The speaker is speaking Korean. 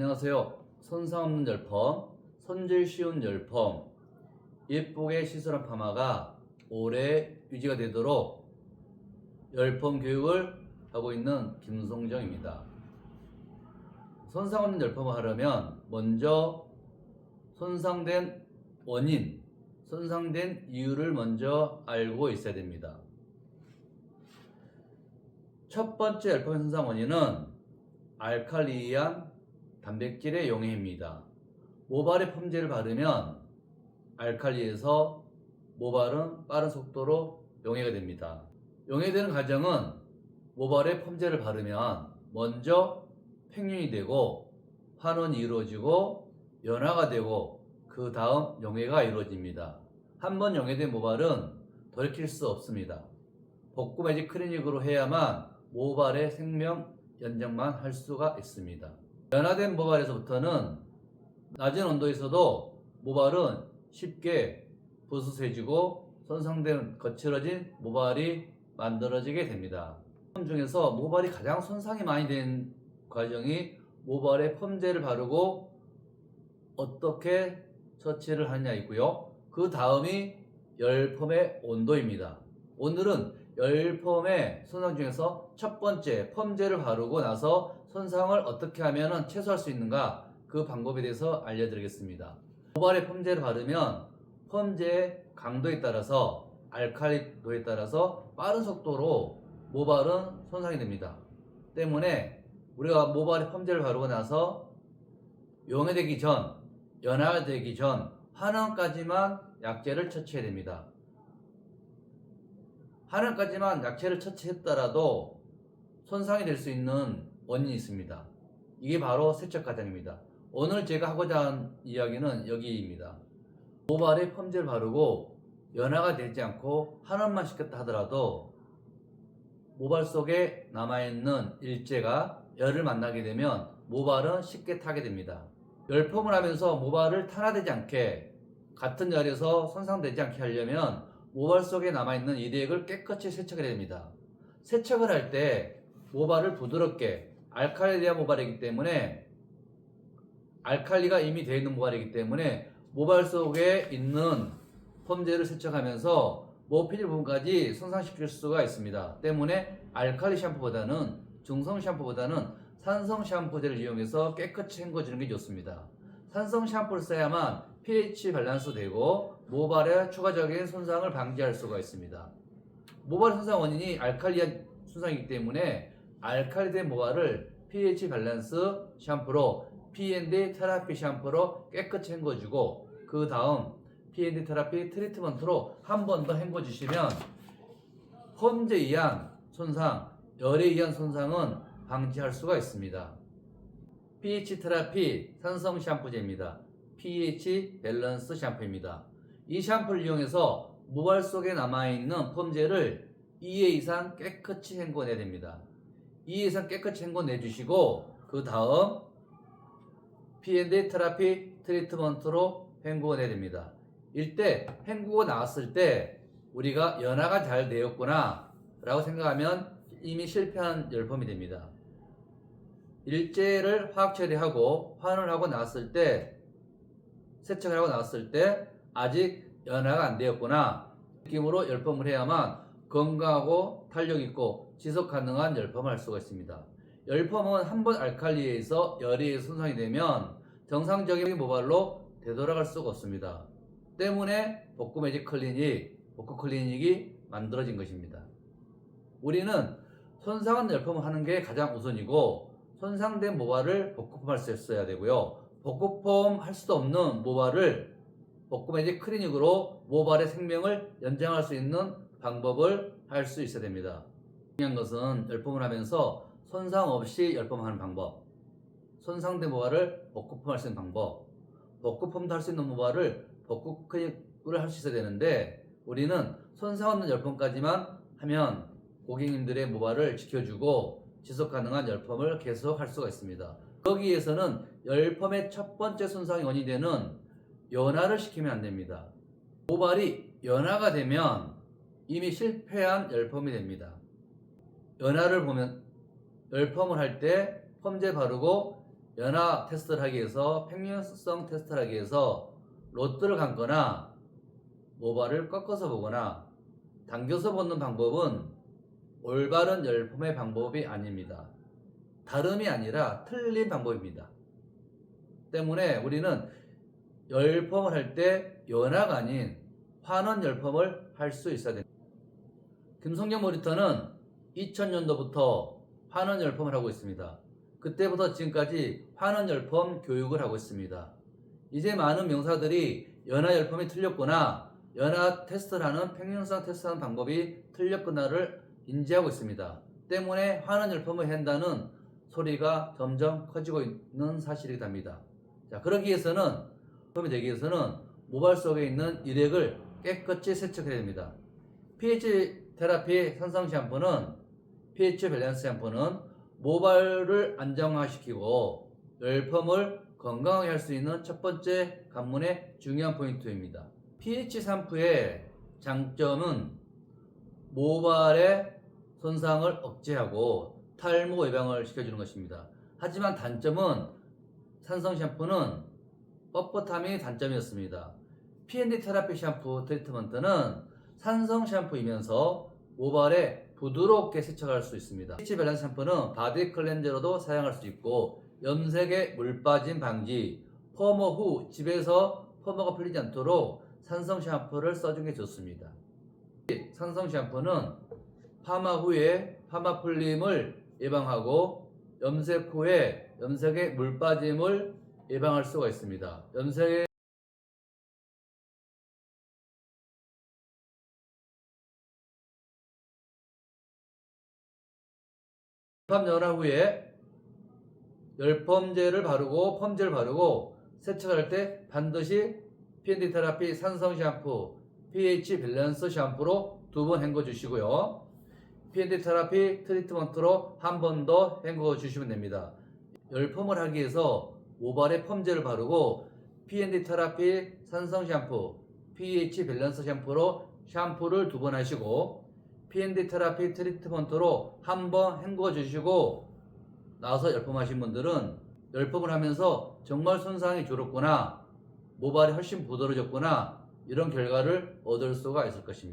안녕하세요. 손상 없는 열펌, 손질 쉬운 열펌, 예쁘게 시술한 파마가 오래 유지가 되도록 열펌 교육을 하고 있는 김송정입니다. 손상 없는 열펌을 하려면 먼저 손상된 원인, 손상된 이유를 먼저 알고 있어야 됩니다. 첫 번째 열펌 손상 원인은 알칼리한 단백질의 용해입니다. 모발에 펌제를 바르면 알칼리에서 모발은 빠른 속도로 용해가 됩니다. 용해되는 과정은 모발에 펌제를 바르면 먼저 팽윤이 되고 환원이 이루어지고 연화가 되고 그 다음 용해가 이루어집니다. 한번 용해된 모발은 돌이킬 수 없습니다. 복구 매직 클리닉으로 해야만 모발의 생명 연장만 할 수가 있습니다. 연화된 모발에서부터는 낮은 온도에서도 모발은 쉽게 부스스해지고 손상된 거칠어진 모발이 만들어지게 됩니다. 펌 중에서 모발이 가장 손상이 많이 된 과정이 모발에 펌제를 바르고 어떻게 처치를 하느냐 있고요. 그 다음이 열펌의 온도입니다. 오늘은 열펌의 손상 중에서 첫 번째 펌제를 바르고 나서 손상을 어떻게 하면 최소화할 수 있는가 그 방법에 대해서 알려드리겠습니다. 모발에 펌제를 바르면 펌제의 강도에 따라서 알칼리도에 따라서 빠른 속도로 모발은 손상이 됩니다. 때문에 우리가 모발에 펌제를 바르고 나서 용해되기 전, 연화가 되기 전 환원까지만 약제를 처치해야 됩니다. 환원까지만 약제를 처치했더라도 손상이 될 수 있는 원인이 있습니다. 이게 바로 세척 과정입니다. 오늘 제가 하고자 하는 이야기는 여기입니다. 모발에 펌제를 바르고 연화가 되지 않고 환원만 시켰다 하더라도 모발 속에 남아있는 일제가 열을 만나게 되면 모발은 쉽게 타게 됩니다. 열펌을 하면서 모발을 탄화되지 않게 같은 열에서 손상되지 않게 하려면 모발 속에 남아있는 일액을 깨끗이 세척을 해야 됩니다. 세척을 할 때 모발을 부드럽게 알칼리한 모발이기 때문에 알칼리가 이미 되어 있는 모발이기 때문에 모발 속에 있는 펌제를 세척하면서 모필 부분까지 손상시킬 수가 있습니다. 때문에 알칼리 샴푸보다는 중성 샴푸보다는 산성 샴푸제를 이용해서 깨끗이 헹궈주는 게 좋습니다. 산성 샴푸를 써야만 pH 밸런스 되고 모발의 추가적인 손상을 방지할 수가 있습니다. 모발 손상 원인이 알칼리한 손상이기 때문에 알칼리된 모발을 pH 밸런스 샴푸로 P&D 테라피 샴푸로 깨끗이 헹궈주고 그 다음 P&D 테라피 트리트먼트로 한 번 더 헹궈주시면 펌제에 의한 손상, 열에 의한 손상은 방지할 수가 있습니다. pH 테라피 산성 샴푸제입니다. pH 밸런스 샴푸입니다. 이 샴푸를 이용해서 모발 속에 남아있는 펌제를 2회 이상 깨끗이 헹궈내야 됩니다. 2회 이상 깨끗이 헹궈내주시고 그 다음 P&D 테라피 트리트먼트로 헹구어내야 됩니다. 이때 헹구고 나왔을 때 우리가 연화가 잘 되었구나 라고 생각하면 이미 실패한 열펌이 됩니다. 일제를 화학 처리하고 환원을 하고 나왔을 때 세척을 하고 나왔을 때 아직 연화가 안 되었구나 느낌으로 열펌을 해야만 건강하고 탄력 있고 지속 가능한 열펌을 할 수가 있습니다. 열펌은 한번 알칼리에 의해서 열에 의해서 손상이 되면 정상적인 모발로 되돌아갈 수가 없습니다. 때문에 복구 매직 클리닉, 복구 클리닉이 만들어진 것입니다. 우리는 손상한 열펌을 하는 게 가장 우선이고 손상된 모발을 복구펌할 수 있어야 되고요. 복구펌 할 수도 없는 모발을 복구 매직 클리닉으로 모발의 생명을 연장할 수 있는 방법을 할 수 있어야 됩니다. 중요한 것은 열펌을 하면서 손상 없이 열펌하는 방법, 손상된 모발을 복구펌할 수 있는 방법, 복구펌도 할 수 있는 모발을 복구 클리닉을 할 수 있어야 되는데 우리는 손상 없는 열펌까지만 하면 고객님들의 모발을 지켜주고 지속 가능한 열펌을 계속 할 수가 있습니다. 거기에서는 열펌의 첫 번째 손상이 원인이 되는 연화를 시키면 안 됩니다. 모발이 연화가 되면 이미 실패한 열펌이 됩니다. 연화를 보면 열펌을 할 때 펌제 바르고 연화 테스트를 하기 위해서 평균성 테스트를 하기 위해서 로트를 감거나 모발을 꺾어서 보거나 당겨서 보는 방법은 올바른 열펌의 방법이 아닙니다. 다름이 아니라 틀린 방법입니다. 때문에 우리는 열펌을 할 때 연화가 아닌 환원 열펌을 할 수 있어야 됩니다. 김성경 모니터는 2000년도부터 환원 열펌을 하고 있습니다. 그때부터 지금까지 환원 열펌 교육을 하고 있습니다. 이제 많은 명사들이 연화 열펌이 틀렸거나 연화 테스트를 하는 평균성 테스트하는 방법이 틀렸거나를 인지하고 있습니다. 때문에 환원 열펌을 한다는 소리가 점점 커지고 있는 사실이 답니다. 자, 그러기 위해서는 펌이 되기 위해서는 모발 속에 있는 일액을 깨끗이 세척해야 됩니다. pH 테라피 산성 샴푸는 pH 밸런스 샴푸는 모발을 안정화시키고 열펌을 건강하게 할 수 있는 첫 번째 관문의 중요한 포인트입니다. pH 샴푸의 장점은 모발의 손상을 억제하고 탈모 예방을 시켜주는 것입니다. 하지만 단점은 산성 샴푸는 뻣뻣함이 단점이었습니다. P&D 테라피 샴푸 트리트먼트는 산성 샴푸이면서 모발에 부드럽게 세척할 수 있습니다. pH 밸런스 샴푸는 바디 클렌저로도 사용할 수 있고 염색에 물 빠짐 방지, 펌어 후 집에서 펌어가 풀리지 않도록 산성 샴푸를 써주는 게 좋습니다. 산성 샴푸는 파마 후에 파마 풀림을 예방하고 염색 후에 염색에 물 빠짐을 예방할 수가 있습니다. 염색에 열펌 연화 후에 열펌제를 바르고 펌제를 바르고 세척할 때 반드시 P&D 테라피 산성 샴푸, pH 밸런스 샴푸로 2번 헹궈 주시고요. P&D 테라피 트리트먼트로 한 번 더 헹궈 주시면 됩니다. 열펌을 하기 위해서 모발에 펌제를 바르고 P&D 테라피 산성 샴푸, pH 밸런스 샴푸로 샴푸를 2번 하시고 P&D 테라피 트리트먼트로 한 번 헹궈 주시고 나서 열펌하신 분들은 열펌을 하면서 정말 손상이 줄었구나, 모발이 훨씬 부드러워졌구나, 이런 결과를 얻을 수가 있을 것입니다.